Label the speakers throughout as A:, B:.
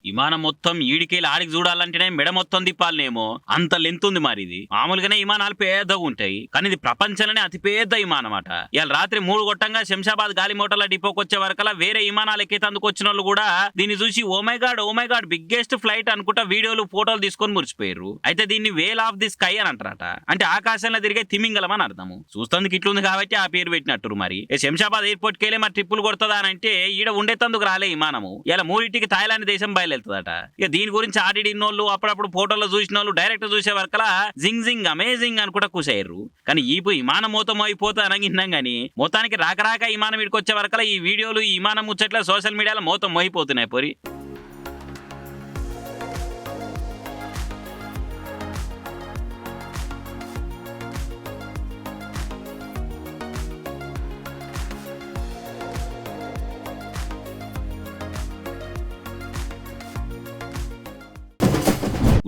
A: విమానం మొత్తం ఈడికేలి ఆడికి చూడాలంటేనే మెడ మొత్తం తిప్పాలనేమో అంత లెంత్ ఉంది మరి. ఇది మామూలుగానే విమానాలు పెద్దగా ఉంటాయి, కానీ ఇది ప్రపంచంలోనే అతి పెద్ద విమానం అన్నమాట. ఇవాళ రాత్రి 3 గొట్టంగా శంషాబాద్ గాలి మోటార్ల డిపోకి వచ్చే వరకలా వేరే విమానాలు ఎక్కేతందుకు వచ్చిన వాళ్ళు కూడా దీన్ని చూసి oh my God biggest flight అనుకుంటా వీడియోలు ఫోటోలు తీసుకొని మురిచిపోయారు. అయితే దీన్ని వేల్ ఆఫ్ ది స్కై అని అంటారట. అంటే ఆకాశంలో తిరిగే తిమింగలం అని అర్థము. చూస్తుంది ఇట్లుంది కాబట్టి ఆ పేరు పెట్టినట్టు. మరి శంషాబాద్ ఎయిర్పోర్ట్ కి వెళ్ళి మరి ట్రిప్పులు కొడతా అని అంటే ఈడ ఉండేతందుకు రాలే విమానము. ఇలా 3టికి థాయిలాండ్ దేశం బయలుదేరుతుందట. ఇక దీని గురించి ఆడిడి ఇన్నోళ్ళు అప్పుడప్పుడు ఫోటోలో చూసిన వాళ్ళు డైరెక్ట్ చూసే వరకలా జింగ్ అమేజింగ్ అనుకుంటా కూసయ్యారు. కానీ ఈ విమానం మొత్తం అయిపోతా అనగిన్నాం గానీ మొత్తానికి రాక విమానం ఇడికి వచ్చే వరకలా ఈ వీడియోలు ఈ విమానం ముచ్చట్ల సోషల్ మీడియాలో మొత్తం మోయిపోతున్నాయి పోరి.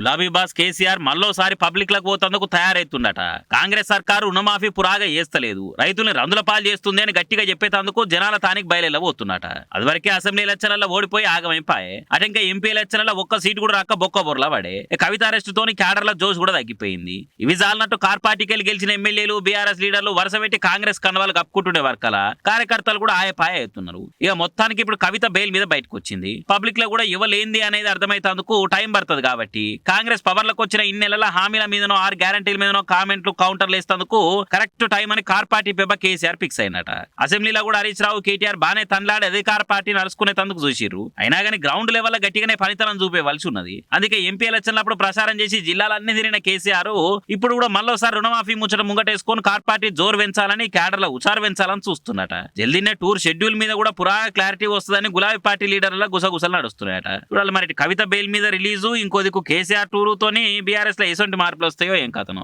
A: గులాబీ బాస్ కేసీఆర్ మళ్ళోసారి పబ్లిక్ లకు పోతందుకు తయారైతుండట. కాంగ్రెస్ సర్కారు రుణమాఫీ పురాగా చేస్తలేదు, రైతుల్ని రందుల పాలు చేస్తుంది అని గట్టిగా చెప్పేతందుకు జనాల తానికి బయలుపోతున్నట. అదివరకే అసెంబ్లీ ఎలక్షన్లలో ఓడిపోయి ఆగమైపాయే. అటు ఇంకా ఎంపీ ఎలక్షన్లలో ఒక్క సీటు కూడా రాక బొక్క బొర్లా పడే. కవిత అరెస్ట్ తోని క్యాడర్ల జోష్ కూడా తగ్గిపోయింది. ఇవి జాలనట్టు కార్ పార్టీకి గెలిచిన ఎమ్మెల్యేలు బీఆర్ఎస్ లీడర్లు వరుస పెట్టి కాంగ్రెస్ కన్నవాళ్ళు కప్పుకుంటుండే వర్కల కార్యకర్తలు కూడా పాయ ఎత్తున్నారు. ఇక మొత్తానికి ఇప్పుడు కవిత బెయిల్ మీద బయటకు వచ్చింది. పబ్లిక్ లో కూడా ఇవ్వలేంది అనేది అర్థమైతందుకు టైం పడుతుంది. కాబట్టి కాంగ్రెస్ పవర్లకు వచ్చిన ఇన్నెలల హామీల మీదనో 6 గ్యారంటీల మీదనో కామెంట్లు కౌంటర్లు వేస్తేందుకు కరెక్ట్ టైం అని కార్ పార్టీ పెబ్బ కేసీఆర్ ఫిక్స్ అయినట. అసెంబ్లీలో కూడా హరీష్ రావు కేటీఆర్ బానే తనలాడి అధికార పార్టీని అరుచుకునేందుకు చూసిర్రు. అయినా కానీ గ్రౌండ్ లెవెల్ గట్టిగానే పనితనం చూపేవలసి ఉన్నది. అందుకే ఎంపీ ఎలక్షన్లప్పుడు ప్రచారం చేసి జిల్లాలన్నీ తిరిగిన కేసీఆర్ ఇప్పుడు కూడా మళ్ళోసారి రుణమాఫీ ముచ్చట ముంగటేసుకొని కార్ పార్టీ జోరు పెంచాలని క్యాడర్ల ఉచారు పెంచాలని చూస్తున్నట. జల్దీనే టూర్ షెడ్యూల్ మీద కూడా పురాగా క్లారిటీ వస్తుందని గులాబీ పార్టీ లీడర్ల గుసగుసలు నడుస్తున్నాయట. చూడాలి మరి కవిత బెయిల్ మీద రిలీజు, ఇంకో దిక్కు కేసీఆర్ టూరుతోని బీఆర్ఎస్ లో ఎటువంటి మార్పులు వస్తాయో ఏం కథనో.